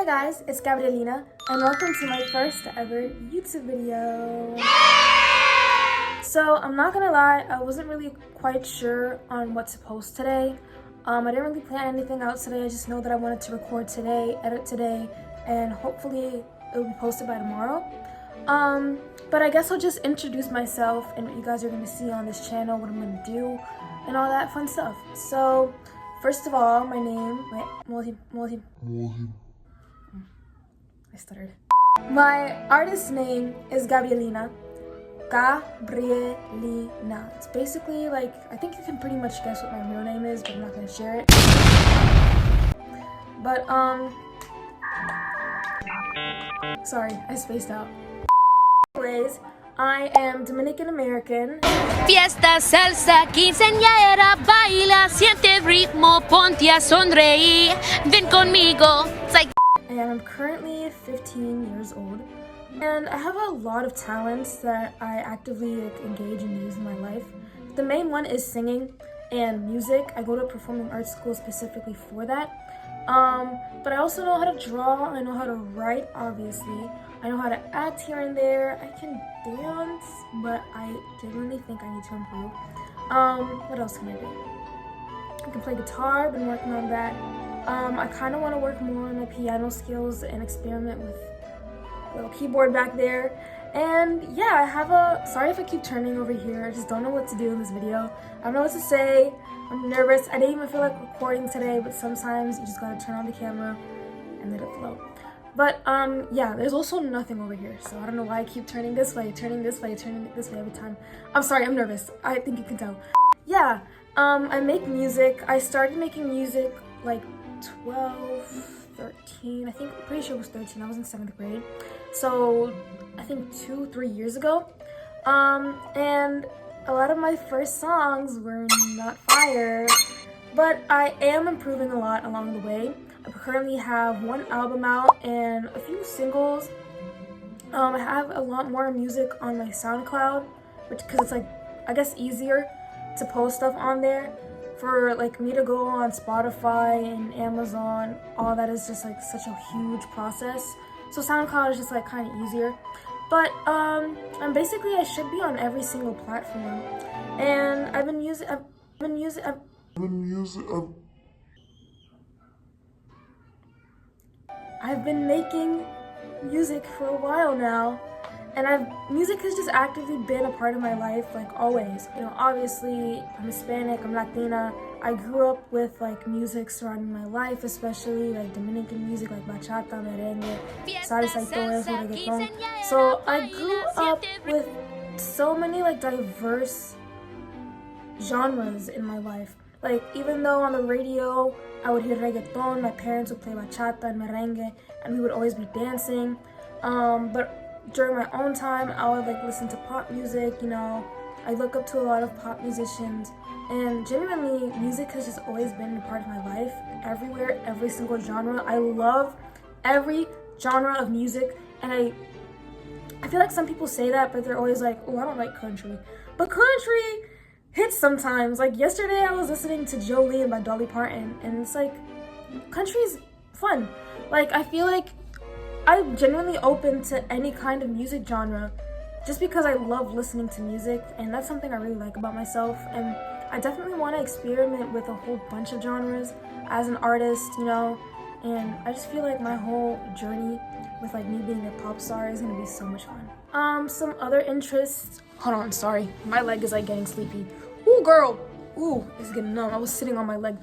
Hi guys, it's Gabrielina and welcome to my first ever YouTube video. So I'm not gonna lie, I wasn't really quite sure on what to post today. I didn't really plan anything out today. I just know that I wanted to record today, edit today, and hopefully it will be posted by tomorrow. But I guess I'll just introduce myself and what you guys are gonna see on this channel, what I'm gonna do, and all that fun stuff. So first of all, my name, I stuttered. My artist name is Gabrielina. Gabrielina. It's basically like, I think you can pretty much guess what my real name is, but I'm not gonna share it. But, sorry, I spaced out. Anyways, I am Dominican American. Fiesta, salsa, quinceañera, baila, siente el ritmo, ponte a sonreír, ven conmigo. It's like. And I'm currently 15 years old. And I have a lot of talents that I actively engage and use in my life. The main one is singing and music. I go to a performing arts school specifically for that. But I also know how to draw, I know how to write, obviously. I know how to act here and there. I can dance, but I genuinely think I need to improve. What else can I do? I can play guitar, been working on that. I kind of want to work more on my piano skills and experiment with a little keyboard back there. And yeah, I have sorry if I keep turning over here, I just don't know what to do in this video. I don't know what to say, I'm nervous. I didn't even feel like recording today, but sometimes you just gotta turn on the camera and let it flow. But yeah, there's also nothing over here, so I don't know why I keep turning this way, turning this way, turning this way every time. I'm sorry, I'm nervous. I think you can tell. Yeah, I make music. I started making music like 12, 13, I think, I'm pretty sure it was 13. I was in 7th grade. So I think 2-3 years ago. And a lot of my first songs were not fire, but I am improving a lot along the way. I currently have 1 album out and a few singles. I have a lot more music on my SoundCloud, because it's like, I guess, easier to post stuff on there. For like me to go on Spotify and Amazon, all that is just like such a huge process. So SoundCloud is just like kind of easier. But I'm basically, I should be on every single platform. And I've been making music for a while now. And music has just actively been a part of my life, like always. You know, obviously, I'm Hispanic, I'm Latina. I grew up with like music surrounding my life, especially like Dominican music, like bachata, merengue, salsa y todo eso, reggaeton. So I grew up with so many like diverse genres in my life. Like, even though on the radio, I would hear reggaeton, my parents would play bachata and merengue, and we would always be dancing. But during my own time, I would like listen to pop music, you know. I look up to a lot of pop musicians, and genuinely, music has just always been a part of my life, everywhere, every single genre. I love every genre of music, and I feel like some people say that, but they're always like, oh, I don't like country. But country hits sometimes. Like yesterday, I was listening to Jolene by Dolly Parton, and it's like, country's fun. Like, I feel like I'm genuinely open to any kind of music genre just because I love listening to music, and that's something I really like about myself. And I definitely want to experiment with a whole bunch of genres as an artist, you know, and I just feel like my whole journey with like me being a pop star is going to be so much fun. Some other interests, hold on, sorry, my leg is like getting sleepy. Ooh, girl, ooh, it's getting numb. I was sitting on my leg.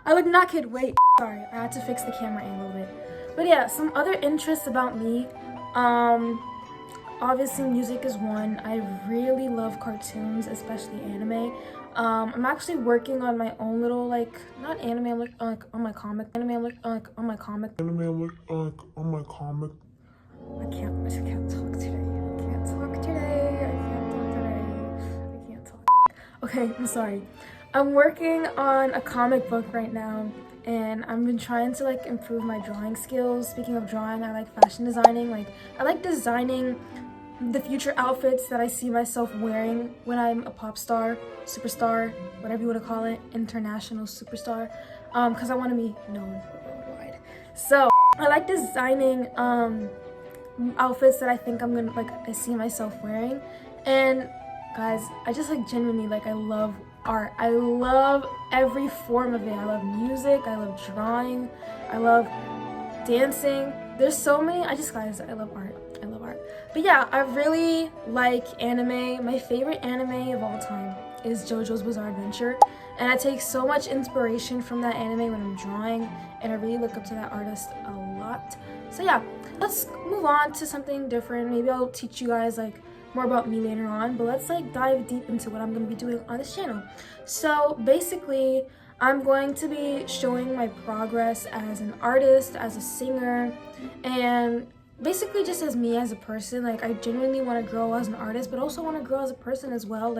I would not kid, wait, sorry, I had to fix the camera angle a little bit. But yeah, some other interests about me, obviously music is one. I really love cartoons, especially anime. I'm actually working on my own little, like, not anime, I'm like on my comic. I can't talk today. Okay, I'm sorry. I'm working on a comic book right now, and I've been trying to like improve my drawing skills. Speaking of drawing, I like fashion designing. Like, I like designing the future outfits that I see myself wearing when I'm a pop star, superstar, whatever you want to call it, international superstar, because I want to be known worldwide. So I like designing outfits that I think I'm gonna I see myself wearing. And guys, I just genuinely I love art. I love every form of it. I love music, I love drawing, I love dancing. There's so many. Guys, I love art. I love art. But yeah, I really like anime. My favorite anime of all time is JoJo's Bizarre Adventure, and I take so much inspiration from that anime when I'm drawing, and I really look up to that artist a lot. So yeah, let's move on to something different. Maybe I'll teach you guys more about me later on, but let's dive deep into what I'm going to be doing on this channel. So basically, I'm going to be showing my progress as an artist, as a singer, and basically just as me as a person. I genuinely want to grow as an artist, but also want to grow as a person as well.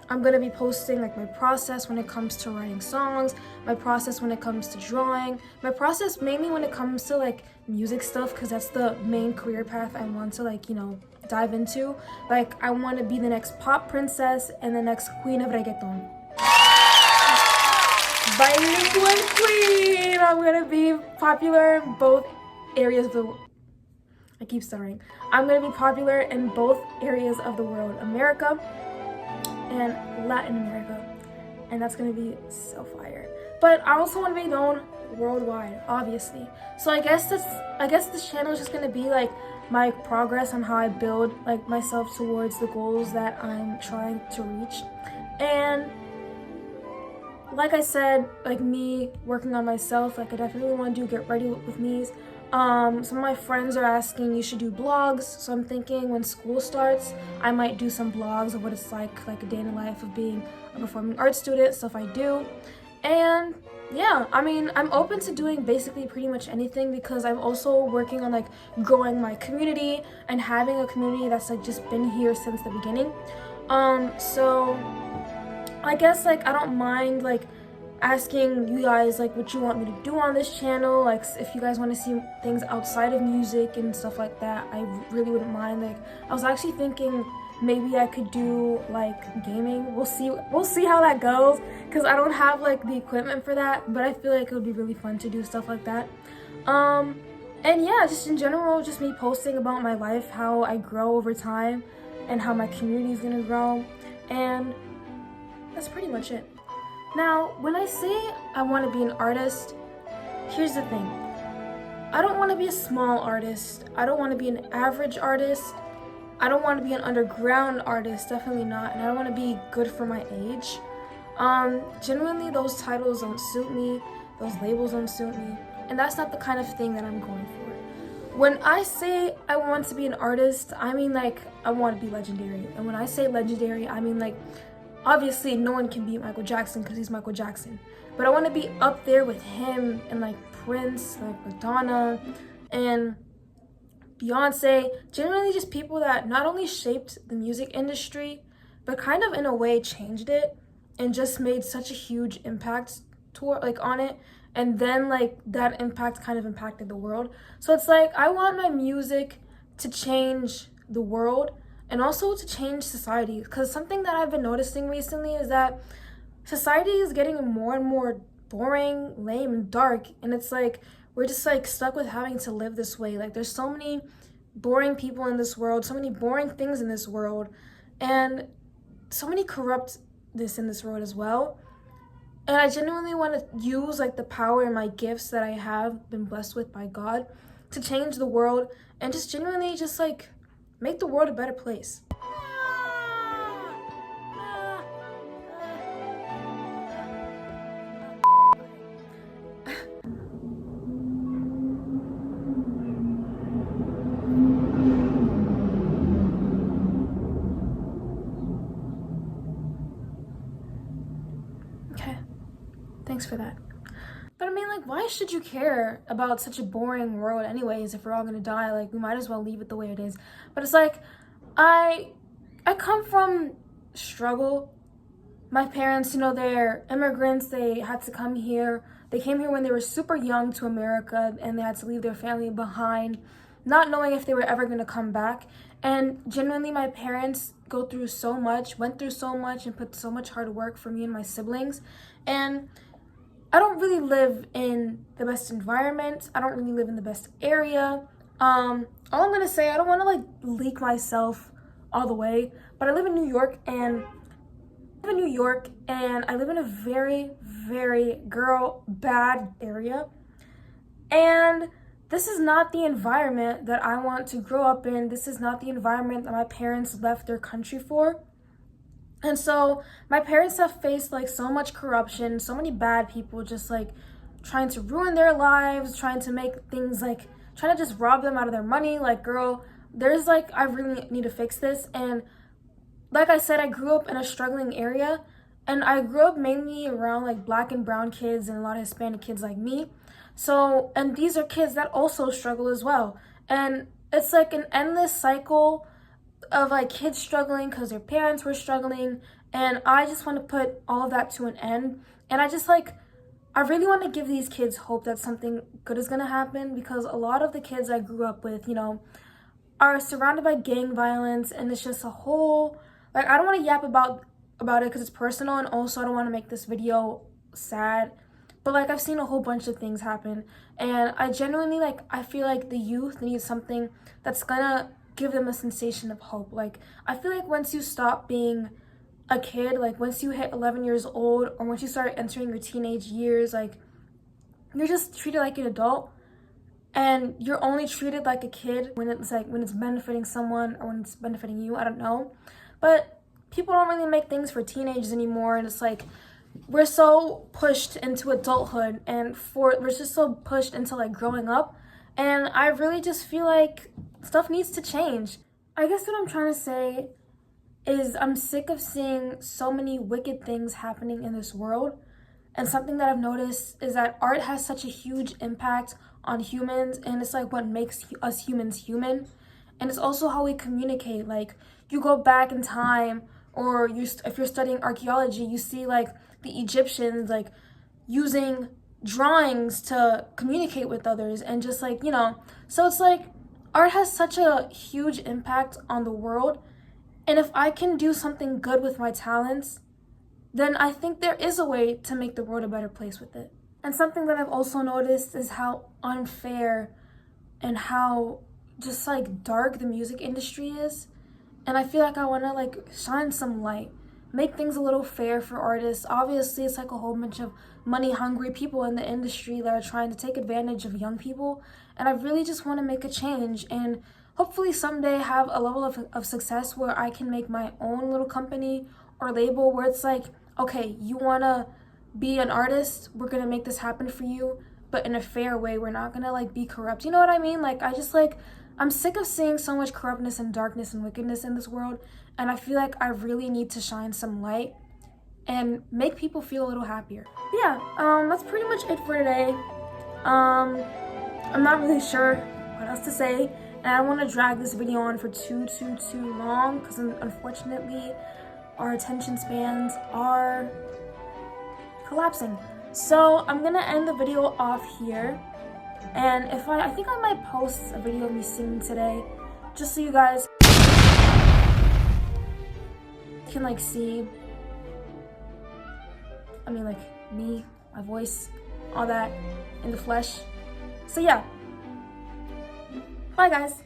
I'm going to be posting my process when it comes to writing songs, my process when it comes to drawing, my process mainly when it comes to music stuff, because that's the main career path I want to dive into. I want to be the next pop princess and the next queen of reggaeton. Bilingual queen! I'm gonna be popular in both areas of the world. I keep stuttering. I'm gonna be popular in both areas of the world, America and Latin America, and that's gonna be so fire. But I also want to be known worldwide, obviously. So I guess this channel is just gonna be my progress on how I build myself towards the goals that I'm trying to reach. And like I said, me working on myself, I definitely want to do get ready with me's. Some of my friends are asking you should do blogs, so I'm thinking when school starts, I might do some blogs of what it's like a day in the life of being a performing arts student, stuff I do. And yeah, I'm open to doing basically pretty much anything, because I'm also working on growing my community and having a community that's just been here since the beginning. So I guess I don't mind asking you guys what you want me to do on this channel. If you guys want to see things outside of music and stuff like that, I really wouldn't mind. I was actually thinking maybe I could do gaming. We'll see how that goes, because I don't have the equipment for that, but I feel it would be really fun to do stuff like that. And yeah, just in general, just me posting about my life, how I grow over time, and how my community is gonna grow, and that's pretty much it. Now, when I say I want to be an artist, here's the thing. I don't want to be a small artist. I don't want to be an average artist. I don't want to be an underground artist, definitely not. And I don't want to be good for my age. Genuinely, those titles don't suit me. Those labels don't suit me. And that's not the kind of thing that I'm going for. When I say I want to be an artist, I mean I want to be legendary. And when I say legendary, I mean obviously no one can beat Michael Jackson because he's Michael Jackson. But I want to be up there with him and Prince, Madonna, and Beyonce. Generally just people that not only shaped the music industry, but kind of in a way changed it and just made such a huge impact on it. And then that impact kind of impacted the world. So it's I want my music to change the world and also to change society, because something that I've been noticing recently is that society is getting more and more boring, lame, and dark, and it's we're just stuck with having to live this way. There's so many boring people in this world, so many boring things in this world, and so many corruptness in this world as well. And I genuinely want to use the power and my gifts that I have been blessed with by God to change the world and just genuinely just make the world a better place. Okay, thanks for that. But why should you care about such a boring world anyways? If we're all gonna die, we might as well leave it the way it is. But it's I come from struggle. My parents, they're immigrants. They had to come here. They came here when they were super young to America, and they had to leave their family behind, not knowing if they were ever gonna come back. And genuinely, my parents went through so much, and put so much hard work for me and my siblings. And I don't really live in the best environment. I don't really live in the best area. All I'm gonna say, I don't want to like leak myself all the way, but I live in New York, and I live in a very, very girl bad area. And this is not the environment that I want to grow up in. This is not the environment that my parents left their country for. And so my parents have faced like so much corruption, so many bad people just like trying to ruin their lives, trying to make things like, trying to just rob them out of their money. Like, girl, there's like, I really need to fix this. And like I said, I grew up in a struggling area, and I grew up mainly around like Black and brown kids and a lot of Hispanic kids like me. So, and these are kids that also struggle as well. And it's like an endless cycle of like kids struggling because their parents were struggling. And I just want to put all of that to an end. And I really want to give these kids hope that something good is going to happen, because a lot of the kids I grew up with, you know, are surrounded by gang violence, and it's just a whole, like, I don't want to yap about it because it's personal, and also I don't want to make this video sad, but like I've seen a whole bunch of things happen, and I genuinely I feel like the youth needs something that's gonna give them a sensation of hope. Like, I feel like once you stop being a kid, like once you hit 11 years old, or once you start entering your teenage years, like you're just treated like an adult, and you're only treated like a kid when it's benefiting someone or when it's benefiting you. I don't know, but people don't really make things for teenagers anymore, and it's like we're so pushed into adulthood, and we're just so pushed into like growing up, and I really just feel like stuff needs to change. I guess what I'm trying to say is I'm sick of seeing so many wicked things happening in this world, and something that I've noticed is that art has such a huge impact on humans, and it's like what makes us humans human, and it's also how we communicate. Like, you go back in time, or if you're studying archaeology, you see like the Egyptians like using drawings to communicate with others, and just like, you know, so it's like art has such a huge impact on the world, and if I can do something good with my talents, then I think there is a way to make the world a better place with it. And something that I've also noticed is how unfair and how just like dark the music industry is. And I feel like I want to like shine some light, make things a little fair for artists. Obviously, it's like a whole bunch of money-hungry people in the industry that are trying to take advantage of young people. And I really just want to make a change, and hopefully someday have a level of success where I can make my own little company or label where it's like, okay, you want to be an artist, we're going to make this happen for you, but in a fair way. We're not going to like be corrupt. You know what I mean? Like, I'm sick of seeing so much corruptness and darkness and wickedness in this world, and I feel like I really need to shine some light and make people feel a little happier. But yeah, that's pretty much it for today. I'm not really sure what else to say, and I don't want to drag this video on for too long, because unfortunately our attention spans are collapsing. So I'm gonna end the video off here, and I think I might post a video of me singing today, just so you guys can like see, I mean, like me, my voice, all that in the flesh. So yeah, bye guys.